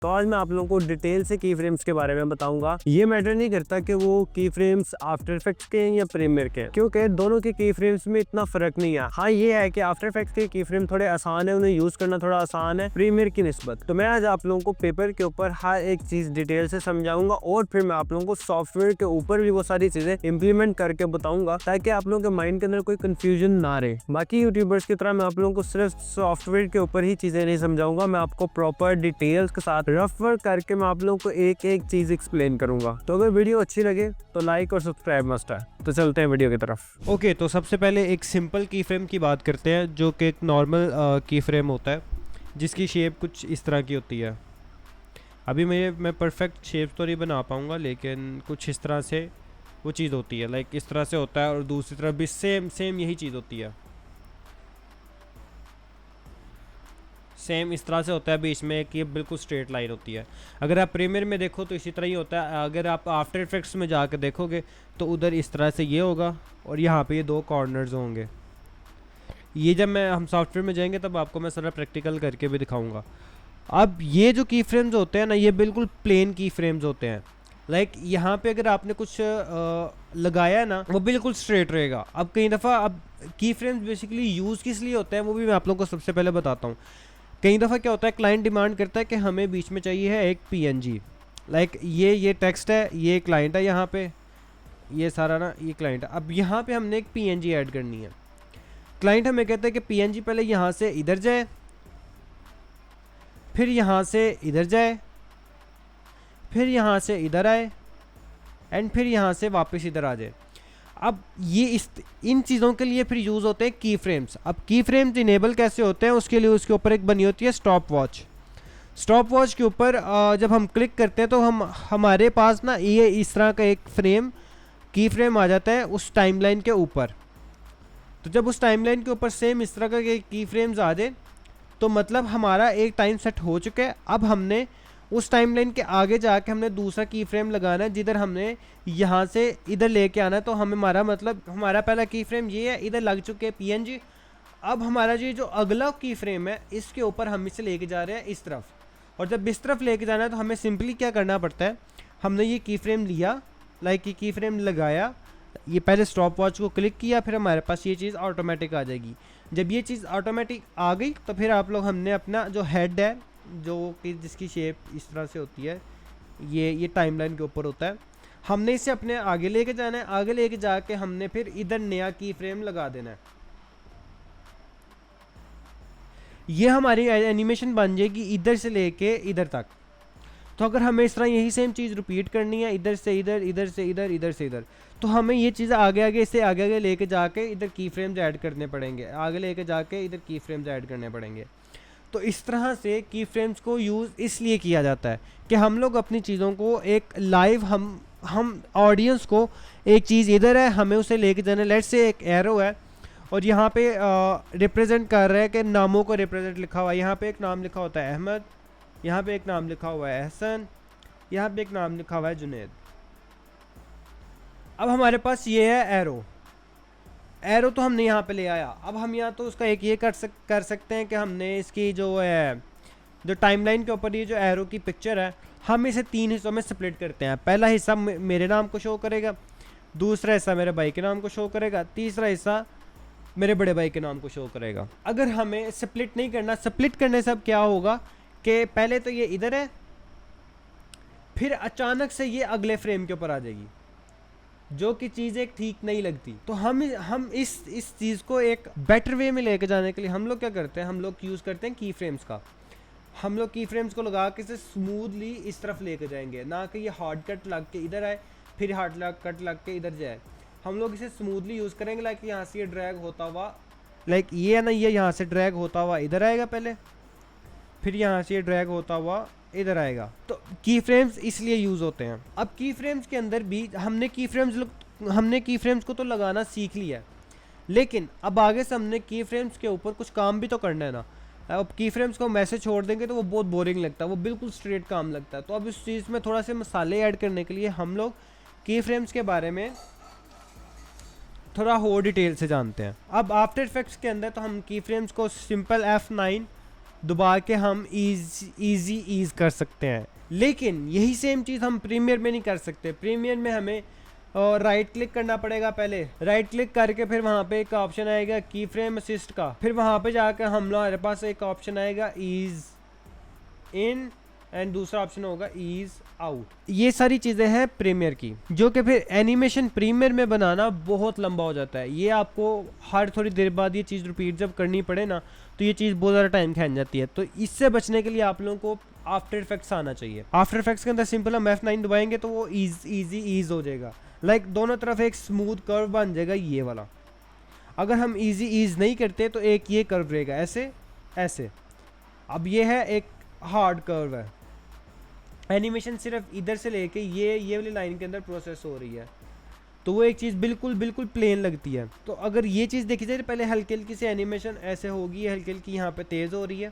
तो आज मैं आप लोगों को डिटेल से की फ्रेम्स के बारे में बताऊंगा। ये मैटर नहीं करता कि वो की फ्रेम्स आफ्टर इफेक्ट्स के हैं या प्रीमियर के, क्योंकि दोनों के की फ्रेम्स में इतना फर्क नहीं है। हाँ ये है कि आफ्टर इफेक्ट्स के की फ्रेम थोड़े आसान है, उन्हें यूज करना थोड़ा आसान है प्रीमियर की निस्बत। तो मैं आज आप लोगों को पेपर के ऊपर हर एक चीज डिटेल से समझाऊंगा और फिर मैं आप लोगों को सॉफ्टवेयर के ऊपर भी वो सारी चीजें इंप्लीमेंट करके बताऊंगा, ताकि आप लोगों के माइंड के अंदर कोई कंफ्यूजन ना रहे। बाकी यूट्यूबर्स की तरह मैं आप लोगों को सिर्फ सॉफ्टवेयर के ऊपर ही चीजें नहीं समझाऊंगा, मैं आपको प्रॉपर डिटेल्स के साथ रफ वर्क करके मैं आप लोगों को एक एक चीज एक्सप्लेन करूंगा। तो अगर वीडियो अच्छी लगे तो लाइक और सब्सक्राइब मस्ट है। तो चलते हैं वीडियो की तरफ। ओके, तो सबसे पहले एक सिंपल की फ्रेम की बात करते हैं, जो कि एक नॉर्मल की फ्रेम होता है जिसकी शेप कुछ इस तरह की होती है। अभी मैं परफेक्ट शेप तो नहीं बना पाऊँगा, लेकिन कुछ इस तरह से वो चीज़ होती है। लाइक इस तरह से होता है और दूसरी तरफ भी सेम यही चीज़ होती है। सेम इस तरह से होता है, बीच में एक ये बिल्कुल स्ट्रेट लाइन होती है। अगर आप प्रीमियर में देखो तो इसी तरह ही होता है। अगर आप आफ्टर इफेक्ट्स में जाकर देखोगे तो उधर इस तरह से ये होगा और यहाँ पे ये दो कॉर्नर्स होंगे। ये जब हम सॉफ्टवेयर में जाएंगे तब आपको मैं सारा प्रैक्टिकल करके भी दिखाऊंगा। अब ये जो की फ्रेम्स होते हैं ना, ये बिल्कुल प्लेन की फ्रेम्स होते हैं। लाइक यहाँ पे अगर आपने कुछ लगाया है ना, वो बिल्कुल स्ट्रेट रहेगा। अब कई दफ़ा अब की फ्रेम्स बेसिकली यूज़ किस लिए होते हैं वो भी मैं आप लोगों को सबसे पहले बताता हूँ। कई दफ़ा क्या होता है, क्लाइंट डिमांड करता है कि हमें बीच में चाहिए है एक पीएनजी। लाइक ये टेक्स्ट है, ये क्लाइंट है, यहाँ पे ये सारा ना ये क्लाइंट है। अब यहाँ पे हमने एक पीएनजी ऐड करनी है। क्लाइंट हमें कहता है कि पीएनजी पहले यहाँ से इधर जाए, फिर यहाँ से इधर जाए, फिर यहाँ से इधर आए एंड फिर यहाँ से वापस इधर आ जाए। अब ये इन चीज़ों के लिए फिर यूज़ होते हैं की फ्रेम्स। अब की फ्रेम्स इनेबल कैसे होते हैं, उसके लिए उसके ऊपर एक बनी होती है स्टॉप वॉच। स्टॉप वॉच के ऊपर जब हम क्लिक करते हैं तो हमारे पास ना ये इस तरह का एक फ्रेम की फ्रेम आ जाता है उस टाइमलाइन के ऊपर। तो जब उस टाइमलाइन के ऊपर सेम इस तरह का की फ्रेम्स आ जाए तो मतलब हमारा एक टाइम सेट हो चुका है। अब हमने उस टाइमलाइन के आगे जाके हमने दूसरा की फ्रेम लगाना है, जिधर हमने यहाँ से इधर लेके आना है। तो हमें हमारा पहला की फ्रेम ये है, इधर लग चुके हैं पीएनजी। अब हमारा जो अगला की फ्रेम है, इसके ऊपर हम इसे लेके जा रहे हैं इस तरफ। और जब इस तरफ लेके जाना है तो हमें सिंपली क्या करना पड़ता है, हमने ये की फ्रेम लिया, लाइक ये की फ्रेम लगाया, ये पहले स्टॉप वॉच को क्लिक किया, फिर हमारे पास ये चीज़ ऑटोमेटिक आ जाएगी। जब ये चीज़ ऑटोमेटिक आ गई तो फिर आप लोग हमने अपना जो हेड है, जो कि जिसकी शेप इस तरह से होती है, ये टाइमलाइन के ऊपर होता है, हमने इसे अपने आगे लेके जाना है। आगे लेके जाके हमने फिर इधर नया की फ्रेम लगा देना है। ये हमारी एनिमेशन बन जाएगी इधर से लेके इधर तक। तो अगर हमें इस तरह यही सेम चीज़ रिपीट करनी है, इधर से इधर, इधर से इधर, इधर से इधर, तो हमें ये चीज़ आगे लेके जाके इधर की फ्रेम्स ऐड करने पड़ेंगे, आगे लेके जाके इधर की फ्रेम्स ऐड करने पड़ेंगे। तो इस तरह से की फ्रेम्स को यूज़ इसलिए किया जाता है कि हम लोग अपनी चीज़ों को एक लाइव हम ऑडियंस को एक चीज़ इधर है, हमें उसे लेके जाना। लेट्स से एक एरो है और यहाँ पे रिप्रेजेंट कर रहा है कि नामों को रिप्रेजेंट लिखा हुआ है। यहाँ पे एक नाम लिखा होता है अहमद, यहाँ पे एक नाम लिखा हुआ है एहसन, यहाँ पे एक नाम लिखा हुआ है जुनैद। अब हमारे पास ये है एरो तो हमने यहाँ पे ले आया। अब हम यहाँ तो उसका एक ये कर सकते हैं कि हमने इसकी जो टाइमलाइन के ऊपर ये जो एरो की पिक्चर है, हम इसे 3 हिस्सों में स्प्लिट करते हैं। पहला हिस्सा मेरे नाम को शो करेगा, दूसरा हिस्सा मेरे भाई के नाम को शो करेगा, तीसरा हिस्सा मेरे बड़े भाई के नाम को शो करेगा। अगर हमें स्प्लिट नहीं करना, स्प्लिट करने से अब क्या होगा कि पहले तो ये इधर है, फिर अचानक से ये अगले फ्रेम के ऊपर आ जाएगी, जो कि चीज़ एक ठीक नहीं लगती। तो हम इस चीज़ को एक बेटर वे में लेके जाने के लिए हम लोग क्या करते हैं, हम लोग यूज़ करते हैं की फ्रेम्स का। हम लोग की फ्रेम्स को लगा के इसे स्मूथली इस तरफ लेके जाएंगे, ना कि ये हार्ड कट लग के इधर आए फिर हार्ड कट लग के इधर जाए। हम लोग इसे स्मूथली यूज़ करेंगे। लाइक यहाँ से ये ड्रैग होता हुआ, लाइक ये है ना, ये यहाँ से ड्रैग होता हुआ इधर आएगा पहले, फिर यहाँ से ये ड्रैग होता हुआ इधर आएगा। तो की फ्रेम्स इसलिए यूज़ होते हैं। अब की फ्रेम्स के अंदर भी हमने की फ्रेम्स को तो लगाना सीख लिया है, लेकिन अब आगे से हमने की फ्रेम्स के ऊपर कुछ काम भी तो करना है ना। अब की फ्रेम्स को मैसेज छोड़ देंगे तो वो बहुत बोरिंग लगता है, वो बिल्कुल स्ट्रेट काम लगता है। तो अब इस चीज़ में थोड़ा से मसाले ऐड करने के लिए हम लोग की फ्रेम्स के बारे में थोड़ा और डिटेल से जानते हैं। अब आफ्टर इफेक्ट्स के अंदर तो हम की फ्रेम्स को सिंपल F9 दबा के हम इजी ईज कर सकते हैं। लेकिन यही सेम चीज़ हम प्रीमियर में नहीं कर सकते। प्रीमियर में हमें राइट क्लिक करना पड़ेगा। पहले राइट क्लिक करके फिर वहाँ पे एक ऑप्शन आएगा की फ्रेम असिस्ट का, फिर वहाँ पे जाकर हमारे पास एक ऑप्शन आएगा ईज इन एंड दूसरा ऑप्शन होगा ईज आउट। ये सारी चीज़ें हैं प्रीमियर की, जो कि फिर एनिमेशन प्रीमियर में बनाना बहुत लंबा हो जाता है। ये आपको हर थोड़ी देर बाद ये चीज़ रिपीट जब करनी पड़े ना, तो ये चीज़ बहुत ज़्यादा टाइम खींच जाती है। तो इससे बचने के लिए आप लोगों को आफ्टर इफेक्ट्स आना चाहिए। आफ्टर इफेक्ट्स के अंदर सिंपल हम F9 दबाएंगे तो वो ईजी ईज हो जाएगा। लाइक दोनों तरफ एक स्मूथ कर्व बन जाएगा ये वाला। अगर हम इजी ईज नहीं करते तो एक ये कर्व रहेगा ऐसे ऐसे। अब ये है एक हार्ड कर्व है, एनिमेशन सिर्फ इधर से लेके ये वाली लाइन के अंदर प्रोसेस हो रही है, तो वो एक चीज़ बिल्कुल प्लेन लगती है। तो अगर ये चीज़ देखी जाए, पहले हल्की हल्की से एनिमेशन ऐसे होगी, हल्की हल्की यहाँ पे तेज़ हो रही है,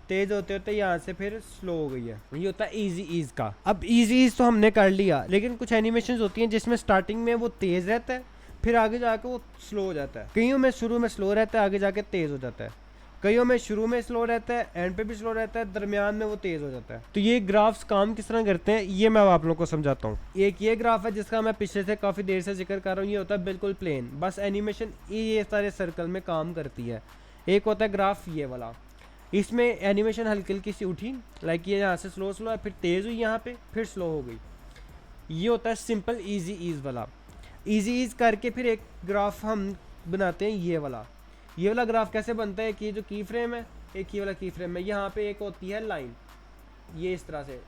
तेज़ होते होते यहाँ से फिर स्लो हो गई है। ये होता है इजी ईज का। अब इजी ईज तो हमने कर लिया, लेकिन कुछ एनिमेशन होती हैं जिसमें स्टार्टिंग में वो तेज़ रहता है, फिर आगे जाके वो स्लो हो जाता है। कईयों में शुरू में स्लो रहता है, आगे जाके तेज़ हो जाता है। कईयों में शुरू में स्लो रहता है, एंड पे भी स्लो रहता है, दरमियान में वो तेज़ हो जाता है। तो ये ग्राफ्स काम किस तरह करते हैं ये मैं आप लोगों को समझाता हूँ। एक ये ग्राफ है जिसका मैं पिछले से काफ़ी देर से जिक्र कर रहा हूँ। ये होता है बिल्कुल प्लेन, बस एनिमेशन ये सारे सर्कल में काम करती है। एक होता है ग्राफ ये वाला, इसमें एनिमेशन हल्की हल्की सी उठी, लाइक ये यहाँ से स्लो है, फिर तेज़ हुई यहाँ पे, फिर स्लो हो गई। ये होता है सिंपल इजी ईज वाला। इजी ईज करके फिर एक ग्राफ हम बनाते हैं ये वाला। ये वाला ग्राफ कैसे बनता है कि ये जो की फ्रेम है, एक ये वाला की फ्रेम है, यहाँ पे एक होती है लाइन, ये इस तरह से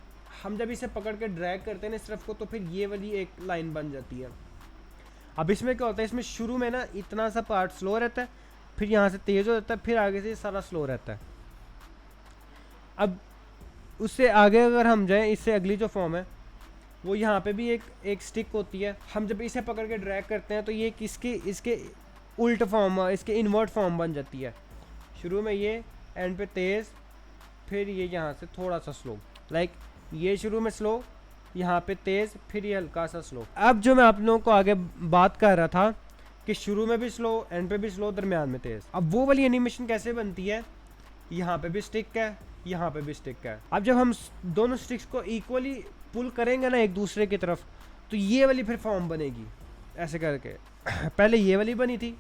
हम जब इसे पकड़ के ड्रैग करते हैं ना इस तरफ को, तो फिर ये वाली एक लाइन बन जाती है। अब इसमें क्या होता है, इसमें शुरू में ना इतना सा पार्ट स्लो रहता है, फिर यहाँ से तेज़ हो जाता है, फिर आगे से सारा स्लो रहता है। अब उससे आगे अगर हम जाएं, इससे अगली जो फॉर्म है वो यहाँ पे भी एक स्टिक होती है। हम जब इसे पकड़ के ड्रैग करते हैं तो ये इसके उल्ट फॉर्म, इसके इन्वर्ट फॉर्म बन जाती है। शुरू में ये, एंड पे तेज़, फिर ये यहाँ से थोड़ा सा स्लो, लाइक ये शुरू में स्लो, यहाँ पे तेज़, फिर ये हल्का सा स्लो। अब जो मैं आप लोगों को आगे बात कर रहा था कि शुरू में भी स्लो, एंड पे भी स्लो, दरमियान में तेज़, अब वो वाली एनिमेशन कैसे बनती है, यहाँ पे भी स्टिक है, यहाँ पे भी स्टिक है। अब जब हम दोनों स्टिक्स को इक्वली पुल करेंगे ना एक दूसरे की तरफ, तो ये वाली फिर फॉर्म बनेगी ऐसे करके। पहले ये वाली बनी थी,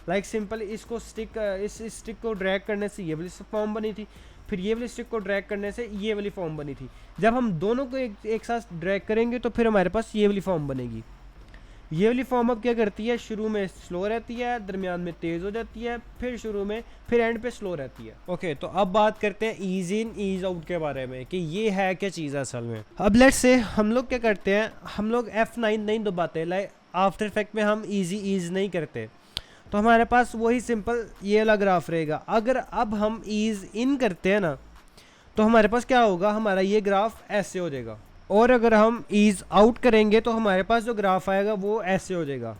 लाइक सिंपल इसको इस स्टिक को ड्रैग करने से ये वाली फॉर्म बनी थी, फिर ये वाली स्टिक को ड्रैग करने से ये वाली फॉर्म बनी थी। जब हम दोनों को एक साथ ड्रैग करेंगे तो फिर हमारे पास ये वाली फॉर्म बनेगी। ये वाली फॉर्म अब क्या करती है, शुरू में स्लो रहती है, दरमियान में तेज़ हो जाती है, फिर शुरू में, फिर एंड पे स्लो रहती है। ओके, तो अब बात करते हैं ईज इन ईज आउट के बारे में कि ये है क्या चीज़ है असल में। अब लेट्स से हम लोग क्या करते हैं, हम लोग F9 नहीं दबाते, लाइक आफ्टर इफेक्ट में हम इजी ईज नहीं करते, तो हमारे पास वही सिंपल ये वाला ग्राफ रहेगा। अगर अब हम ईज इन करते हैं ना, तो हमारे पास क्या होगा, हमारा ये ग्राफ ऐसे हो जाएगा। और अगर हम ईज आउट करेंगे तो हमारे पास जो ग्राफ आएगा वो ऐसे हो जाएगा।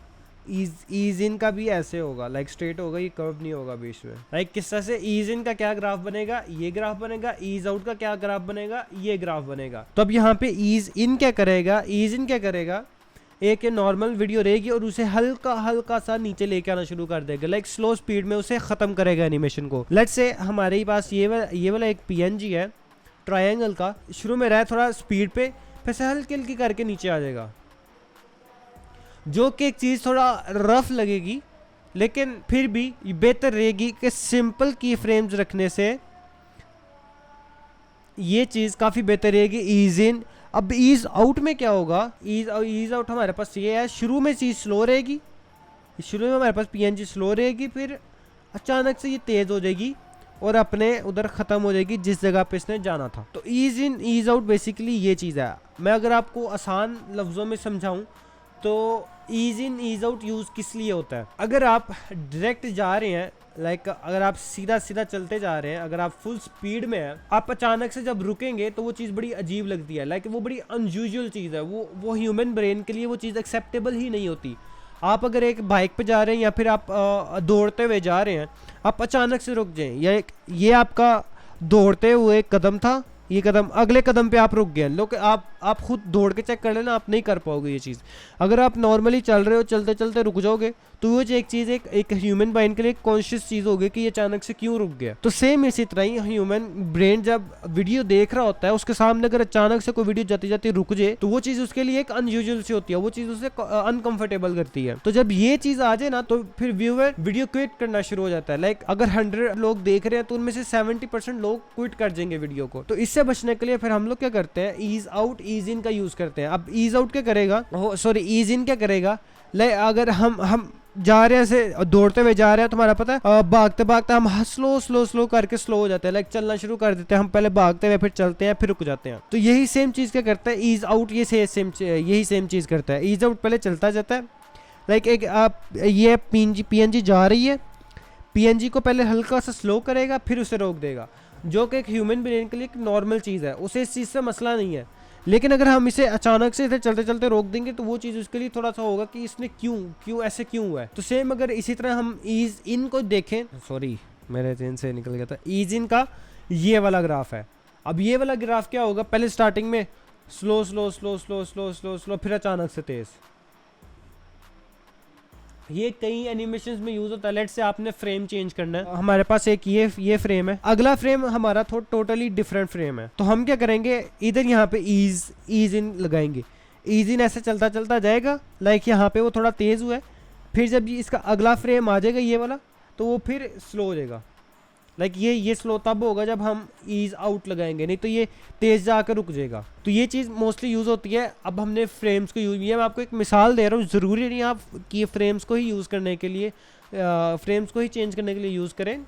ईज इन का भी ऐसे होगा, लाइक स्ट्रेट होगा, ये कर्व नहीं होगा बीच में। लाइक किस तरह से ईज इन का क्या ग्राफ बनेगा, ये ग्राफ बनेगा, ईज आउट का क्या ग्राफ बनेगा, ये ग्राफ बनेगा। तो अब यहाँ पे ईज इन क्या करेगा, ईज इन क्या करेगा, एक नॉर्मल वीडियो रहेगी और उसे हल्का सा नीचे लेके आना शुरू कर देगा, लाइक स्लो स्पीड में उसे ख़त्म करेगा एनिमेशन को। लेट्स से हमारे पास ये वाला एक PNG है ट्रायंगल का, शुरू में रहा थोड़ा स्पीड पे, फिर से हल्की हल्की करके नीचे आ जाएगा, जो कि एक चीज़ थोड़ा रफ लगेगी, लेकिन फिर भी बेहतर रहेगी कि सिंपल की फ्रेम्स रखने से ये चीज़ काफ़ी बेहतर रहेगी ईज इन। अब ईज आउट में क्या होगा, ईज आउट हमारे पास ये है, शुरू में चीज़ स्लो रहेगी, शुरू में हमारे पास PNG स्लो रहेगी, फिर अचानक से ये तेज़ हो जाएगी और अपने उधर ख़त्म हो जाएगी जिस जगह पे इसने जाना था। तो ease in ease out basically ये चीज़ है। मैं अगर आपको आसान लफ्ज़ों में समझाऊं तो ease in ease out use किस लिए होता है, अगर आप डायरेक्ट जा रहे हैं, लाइक अगर आप सीधा चलते जा रहे हैं, अगर आप फुल स्पीड में हैं, आप अचानक से जब रुकेंगे तो वो चीज़ बड़ी अजीब लगती है, लाइक वो बड़ी अनयूजुअल चीज़ है, वो ह्यूमन ब्रेन के लिए वो चीज़ एक्सेप्टेबल ही नहीं होती। आप अगर एक बाइक पे जा रहे हैं या फिर आप दौड़ते हुए जा रहे हैं, आप अचानक से रुक जाएं, या ये आपका दौड़ते हुए कदम था ये कदम, अगले कदम पे आप रुक गए। लोग आप खुद दौड़ के चेक कर लेना, आप नहीं कर पाओगे ये चीज़। अगर आप नॉर्मली चल रहे हो, चलते चलते रुक जाओगे, तो वो एक चीज़ एक ह्यूमन माइंड के लिए कॉन्शियस चीज़ होगी कि ये अचानक से क्यों रुक गया। तो सेम इसी तरह ही ह्यूमन ब्रेन जब वीडियो देख रहा होता है, उसके सामने अगर अचानक से कोई वीडियो जाती जाती रुक जाए, तो वो चीज़ उसके लिए एक अनयूजुअल सी होती है, वो चीज़ उसे अनकंफर्टेबल करती है। तो जब ये चीज़ आ जाए ना, तो फिर व्यूअर वीडियो क्विट करना शुरू हो जाता है। लाइक अगर 100 लोग देख रहे हैं तो उनमें से 70% लोग क्विट कर देंगे वीडियो को। तो इससे बचने के लिए फिर हम लोग क्या करते हैं, ईज आउट ईज इन का यूज करते हैं। अब ईज आउट क्या करेगा, सॉरी ईज इन क्या करेगा, लाइक अगर हम जा रहे हैं ऐसे दौड़ते हुए जा रहे हैं, तुम्हारा पता है भागते भागते हम स्लो करके स्लो हो जाते हैं, लाइक चलना शुरू कर देते हैं। हम पहले भागते हुए फिर चलते हैं, फिर रुक जाते हैं। तो यही सेम चीज़ क्या करता है ईज आउट, यही सेम चीज़ करता है। ईज आउट पहले चलता जाता है, लाइक एक आप ये पीएनजी जा रही है, पीएनजी को पहले हल्का सा स्लो करेगा, फिर उसे रोक देगा, जो कि एक ह्यूमन ब्रेन के लिए एक नॉर्मल चीज़ है, उसे इस चीज़ से मसला नहीं है। लेकिन अगर हम इसे अचानक से इसे चलते चलते रोक देंगे, तो वो चीज़ उसके लिए थोड़ा सा होगा कि इसने क्यों ऐसे क्यों हुआ है। तो सेम अगर इसी तरह हम ईज इन को देखें, सॉरी मेरे चेन से निकल गया था, ईज इन का ये वाला ग्राफ है। अब ये वाला ग्राफ क्या होगा, पहले स्टार्टिंग में slow slow slow slow slow slow slow, फिर अचानक से तेज। ये कई एनिमेशंस में यूज होता है। लेट्स से आपने फ्रेम चेंज करना है, हमारे पास एक ये फ्रेम है, अगला फ्रेम हमारा टोटली डिफरेंट फ्रेम है। तो हम क्या करेंगे, इधर यहाँ पे ईज इन लगाएंगे, ईज इन ऐसे चलता चलता जाएगा, लाइक यहाँ पे वो थोड़ा तेज हुआ है, फिर जब इसका अगला फ्रेम आ जाएगा ये वाला, तो वो फिर स्लो हो जाएगा। लाइक ये स्लो तब होगा जब हम ईज आउट लगाएंगे, नहीं तो ये तेज जाकर रुक जाएगा। तो ये चीज़ मोस्टली यूज़ होती है। अब हमने फ्रेम्स को यूज़ किया, मैं आपको एक मिसाल दे रहा हूँ, ज़रूरी नहीं आप कि फ्रेम्स को ही यूज़ करने के लिए फ्रेम्स को ही चेंज करने के लिए यूज़ करें।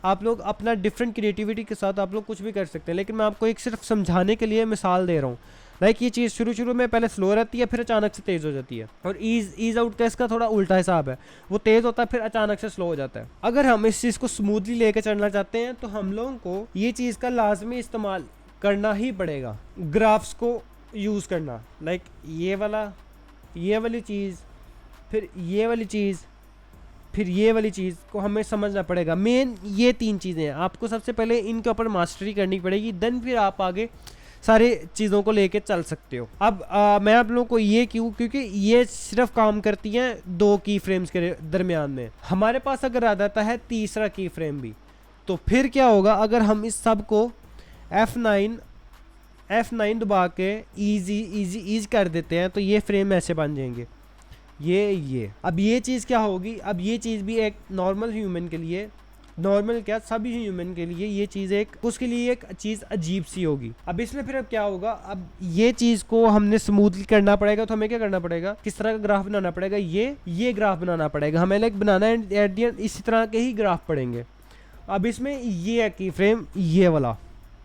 आप लोग अपना डिफरेंट क्रिएटिविटी के साथ आप लोग कुछ भी कर सकते हैं, लेकिन मैं आपको एक सिर्फ समझाने के लिए मिसाल दे रहा हूँ। लाइक ये चीज़ शुरू में पहले स्लो रहती है, फिर अचानक से तेज़ हो जाती है। और ईज आउट का इसका थोड़ा उल्टा हिसाब है, वो तेज़ होता है फिर अचानक से स्लो हो जाता है। अगर हम इस चीज़ को स्मूथली लेकर चलना चाहते हैं, तो हम लोगों को ये चीज़ का लाजमी इस्तेमाल करना ही पड़ेगा, ग्राफ्स को यूज़ करना। लाइक ये वाली चीज़, फिर ये वाली चीज़, फिर ये वाली चीज़ को हमें समझना पड़ेगा। मेन ये 3 चीज़ें हैं, आपको सबसे पहले इनके ऊपर मास्टरी करनी पड़ेगी, देन फिर आप आगे सारी चीज़ों को लेके चल सकते हो। अब मैं आप लोगों को ये क्योंकि ये सिर्फ काम करती हैं 2 की फ्रेम्स के दरमियान में। हमारे पास अगर आ जाता है तीसरा की फ्रेम भी, तो फिर क्या होगा, अगर हम इस सब को F9 दबा के ईज कर देते हैं, तो ये फ्रेम ऐसे बन जाएंगे, ये। अब ये चीज़ क्या होगी, अब ये चीज़ भी एक नॉर्मल ह्यूमन के लिए, नॉर्मल क्या सभी ह्यूमन के लिए ये चीज़ उसके लिए एक चीज़ अजीब सी होगी। अब इसमें फिर अब क्या होगा, अब ये चीज़ को हमने स्मूथली करना पड़ेगा। तो हमें क्या करना पड़ेगा, किस तरह का ग्राफ बनाना पड़ेगा, ये ग्राफ बनाना पड़ेगा हमें, लाइक बनाना है एट द एंड इसी तरह के ही ग्राफ पड़ेंगे। अब इसमें ये है की फ्रेम, ये वाला।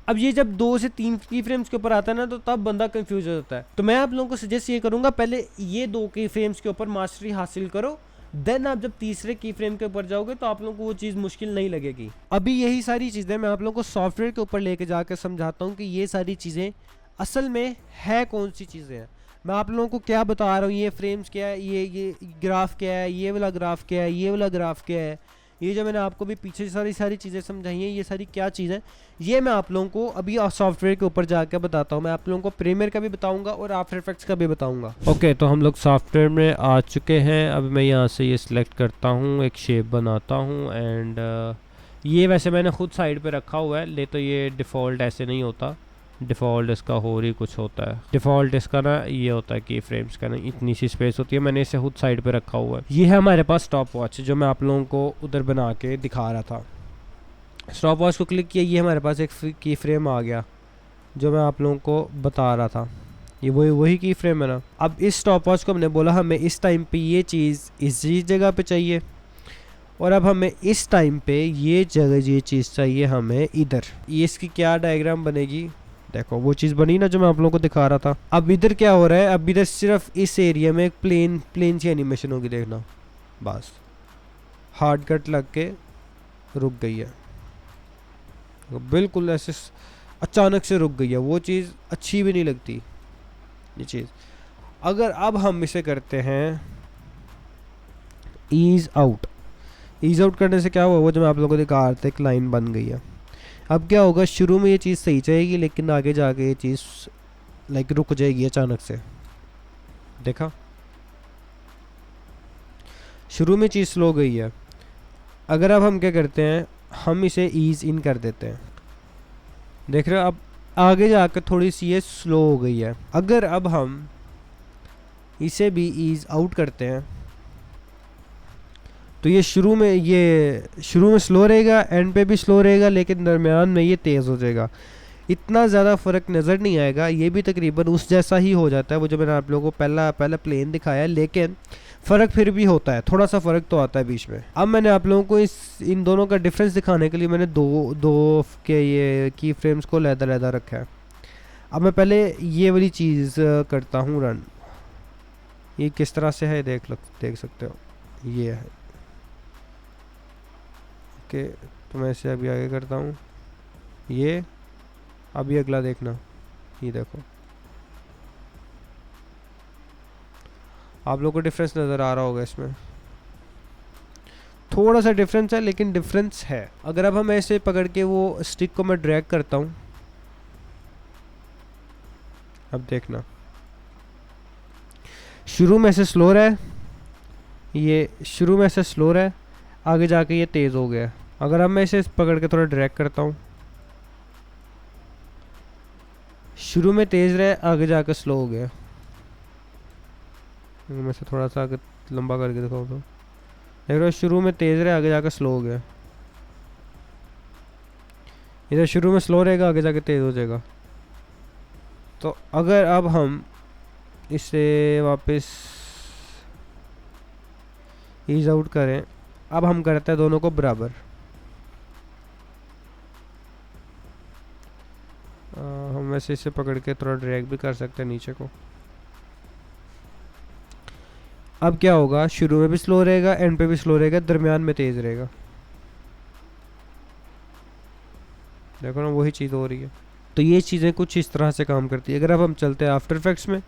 अब ये जब 2 से 3 की फ्रेम्स के ऊपर आता है ना, तो तब बंदा कंफ्यूज हो जाता है। तो मैं आप लोगों को सजेस्ट ये करूँगा, पहले ये 2 की फ्रेम्स के ऊपर मास्टरी हासिल करो, देन आप जब तीसरे की फ्रेम के ऊपर जाओगे तो आप लोगों को वो चीज़ मुश्किल नहीं लगेगी। अभी यही सारी चीज़ें मैं आप लोगों को सॉफ्टवेयर के ऊपर लेके जाकर समझाता हूँ कि ये सारी चीज़ें असल में है कौन सी चीज़ें हैं। मैं आप लोगों को क्या बता रहा हूँ, ये फ्रेम्स क्या है, ये ग्राफ क्या है, ये वाला ग्राफ क्या है, ये वाला ग्राफ क्या है, ये जो मैंने आपको भी पीछे सारी चीज़ें समझाई हैं, ये सारी क्या चीज़ें, ये मैं आप लोगों को अभी सॉफ्टवेयर के ऊपर जाकर बताता हूँ। मैं आप लोगों को प्रीमियर का भी बताऊँगा और आफ्टर इफेक्ट्स का भी बताऊँगा। ओके, तो हम लोग सॉफ्टवेयर में आ चुके हैं। अब मैं यहाँ से ये सिलेक्ट करता हूँ, एक शेप बनाता हूँ, एंड ये वैसे मैंने खुद साइड पे रखा हुआ है, ले तो ये डिफ़ॉल्ट ऐसे नहीं होता, डिफ़ॉल्ट इसका और ही कुछ होता है। डिफ़ॉल्ट इसका ना ये होता है कि फ्रेम्स का ना इतनी सी स्पेस होती है, मैंने इसे खुद साइड पे रखा हुआ है। ये है हमारे पास स्टॉप वॉच, जो मैं आप लोगों को उधर बना के दिखा रहा था। स्टॉप वॉच को क्लिक किया, ये हमारे पास एक की फ्रेम आ गया जो मैं आप लोगों को बता रहा था, ये वही की फ्रेम है ना। अब इस स्टॉप वॉच को हमने बोला हमें इस टाइम पे ये चीज़ इसी जगह पे चाहिए, और अब हमें इस टाइम पे ये चीज़ चाहिए हमें इधर। ये इसकी क्या डायग्राम बनेगी, देखो वो चीज़ बनी ना जो मैं आप लोगों को दिखा रहा था। अब इधर क्या हो रहा है, अब इधर सिर्फ इस एरिया में एक प्लेन सी एनिमेशन होगी, देखना बस हार्ड कट लग के रुक गई है, बिल्कुल ऐसे अचानक से रुक गई है। वो चीज़ अच्छी भी नहीं लगती ये चीज़। अगर अब हम इसे करते हैं ईज आउट करने से क्या हुआ, वो जो मैं आप लोगों को दिखा रहा था, एक लाइन बन गई है। अब क्या होगा, शुरू में ये चीज़ सही जाएगी लेकिन आगे जाके ये चीज़ लाइक रुक जाएगी अचानक से। देखा, शुरू में चीज़ स्लो गई है। अगर अब हम क्या करते हैं, हम इसे ईज़ इन कर देते हैं। देख रहे हो, अब आगे जाकर थोड़ी सी ये स्लो हो गई है। अगर अब हम इसे भी ईज़ आउट करते हैं तो ये शुरू में स्लो रहेगा, एंड पे भी स्लो रहेगा, लेकिन दरमियान में ये तेज़ हो जाएगा। इतना ज़्यादा फ़र्क नज़र नहीं आएगा, ये भी तकरीबन उस जैसा ही हो जाता है वो जो मैंने आप लोगों को पहला प्लेन दिखाया, लेकिन फ़र्क फिर भी होता है, थोड़ा सा फ़र्क तो आता है बीच में। अब मैंने आप लोगों को इन दोनों का डिफरेंस दिखाने के लिए मैंने दो के ये की फ्रेम्स को लहदा रखा है। अब मैं पहले ये वाली चीज़ करता हूँ रन। ये किस तरह से है देख सकते हो, ये है। ओके, तो मैं इसे अभी आगे करता हूँ। ये अभी अगला देखना, ये देखो, आप लोगों को डिफरेंस नज़र आ रहा होगा। इसमें थोड़ा सा डिफरेंस है, लेकिन डिफरेंस है। अगर अब हम ऐसे पकड़ के वो स्टिक को मैं ड्रैग करता हूँ, अब देखना, शुरू में से स्लो रहा है, ये शुरू में से स्लो रहा है, आगे जाके ये तेज़ हो गया। अगर अब मैं इसे पकड़ के थोड़ा ड्रैग करता हूँ, शुरू में तेज़ रहा है, आगे जाकर स्लो हो गया। मैं इसे थोड़ा सा आगे लंबा करके दिखाऊँ तो देख रहे हो, शुरू में तेज़ रहा है, आगे जाकर स्लो हो गया। इधर शुरू में स्लो रहेगा, आगे जाके तेज़ हो जाएगा। तो अगर अब हम इसे वापस ईज आउट करें, अब हम करते हैं दोनों को बराबर। हम वैसे इसे पकड़ के थोड़ा ड्रैग भी कर सकते हैं नीचे को। अब क्या होगा, शुरू में भी स्लो रहेगा, एंड पे भी स्लो रहेगा, दरमियान में तेज़ रहेगा। देखो ना, वही चीज़ हो रही है। तो ये चीज़ें कुछ इस तरह से काम करती है। अगर अब हम चलते हैं आफ्टर इफेक्ट्स में,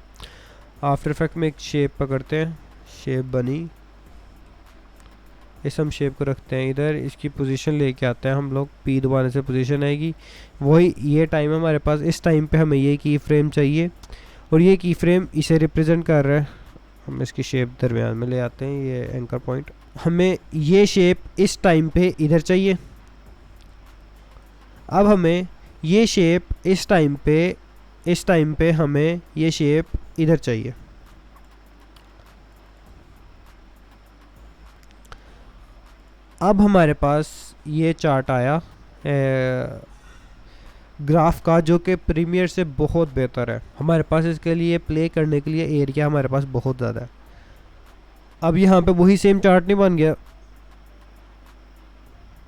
आफ्टर इफेक्ट में एक शेप पकड़ते हैं, शेप बनी, इस हम शेप को रखते हैं इधर, इसकी पोजीशन लेके आते हैं हम लोग, पी दबाने से पोजीशन आएगी। वही ये टाइम है हमारे पास, इस टाइम पे हमें ये की फ्रेम चाहिए और ये की फ्रेम इसे रिप्रेजेंट कर रहा है। हम इसकी शेप दरमियान में ले आते हैं, ये एंकर पॉइंट। हमें ये शेप इस टाइम पे इधर चाहिए। अब हमें ये शेप इस टाइम पे हमें ये शेप इधर चाहिए। अब हमारे पास ये चार्ट आया ग्राफ का, जो कि प्रीमियर से बहुत बेहतर है। हमारे पास इसके लिए प्ले करने के लिए एरिया हमारे पास बहुत ज़्यादा है। अब यहाँ पे वही सेम चार्ट नहीं बन गया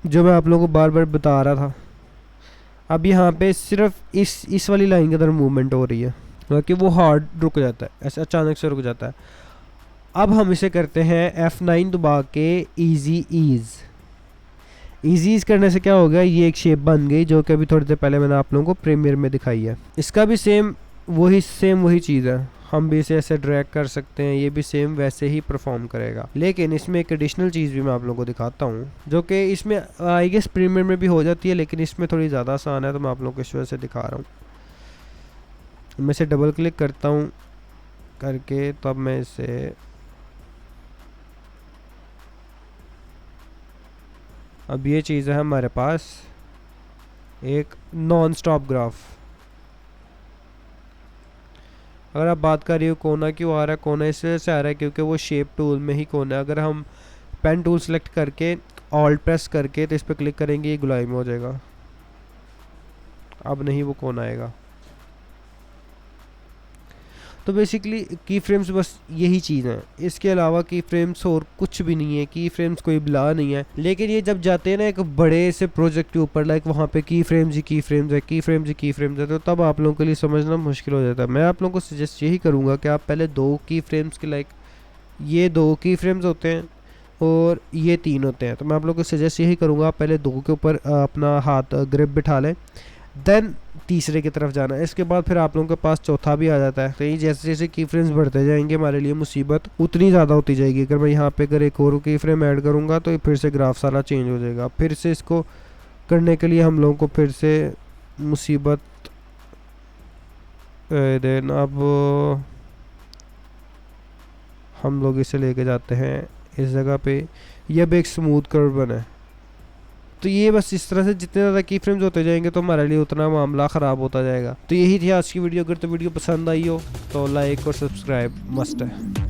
जो मैं आप लोगों को बार बार बता रहा था। अब यहाँ पे सिर्फ इस वाली लाइन के अंदर मूवमेंट हो रही है, बाकी वो हार्ड रुक जाता है, ऐसे अचानक से रुक जाता है। अब हम इसे करते हैं F9 दबा के ईज़ करने से क्या हो गया, ये एक शेप बन गई जो कि अभी थोड़ी देर पहले मैंने आप लोगों को प्रीमियर में दिखाई है। इसका भी सेम वही चीज़ है, हम भी इसे ऐसे ड्रैग कर सकते हैं, ये भी सेम वैसे ही परफॉर्म करेगा। लेकिन इसमें एक एडिशनल चीज़ भी मैं आप लोगों को दिखाता हूँ, जो कि इसमें आई गेस प्रीमियर में भी हो जाती है, लेकिन इसमें थोड़ी ज़्यादा आसान है, तो मैं आप लोगों को इस वजह से दिखा रहा हूँ। मैं इसे डबल क्लिक करता हूँ करके, तब मैं इसे अब ये चीज़ है हमारे पास एक नॉन स्टॉप ग्राफ। अगर आप बात कर रही हो कोना क्यों आ रहा है, कोना इस वजह से आ रहा है क्योंकि वो शेप टूल में ही कोना है। अगर हम पेन टूल सेलेक्ट करके ऑल्ट प्रेस करके तो इस पर क्लिक करेंगे, ये गुलाई में हो जाएगा, अब नहीं वो कोना आएगा। तो बेसिकली की फ्रेम्स बस यही चीज़ है, इसके अलावा की फ्रेम्स और कुछ भी नहीं है। की फ्रेम्स कोई बला नहीं है, लेकिन ये जब जाते हैं ना एक बड़े से प्रोजेक्ट के ऊपर, लाइक वहाँ पे की फ्रेम्स है, तो तब आप लोगों के लिए समझना मुश्किल हो जाता है। मैं आप लोगों को सजेस्ट यही करूँगा कि आप पहले 2 की फ्रेम्स के, लाइक ये 2 की फ्रेम्स होते हैं और ये 3 होते हैं, तो मैं आप लोगों को सजेस्ट यही करूँगा आप पहले 2 के ऊपर अपना हाथ ग्रिप बिठा लें, देन तीसरे की तरफ जाना है। इसके बाद फिर आप लोगों के पास चौथा भी आ जाता है। तो ये जैसे जैसे की फ्रेम्स बढ़ते जाएंगे हमारे लिए मुसीबत उतनी ज़्यादा होती जाएगी। अगर मैं यहाँ पे अगर एक और की फ्रेम ऐड करूँगा तो फिर से ग्राफ सारा चेंज हो जाएगा, फिर से इसको करने के लिए हम लोगों को फिर से मुसीबत देन अब हम लोग इसे लेके जाते हैं इस जगह पे। ये अब एक स्मूथ कर्व बना है। तो ये बस इस तरह से जितने ज़्यादा की फ्रेम्स होते जाएंगे तो हमारे लिए उतना मामला ख़राब होता जाएगा। तो यही थी आज की वीडियो। अगर तो वीडियो पसंद आई हो तो लाइक और सब्सक्राइब मस्ट है।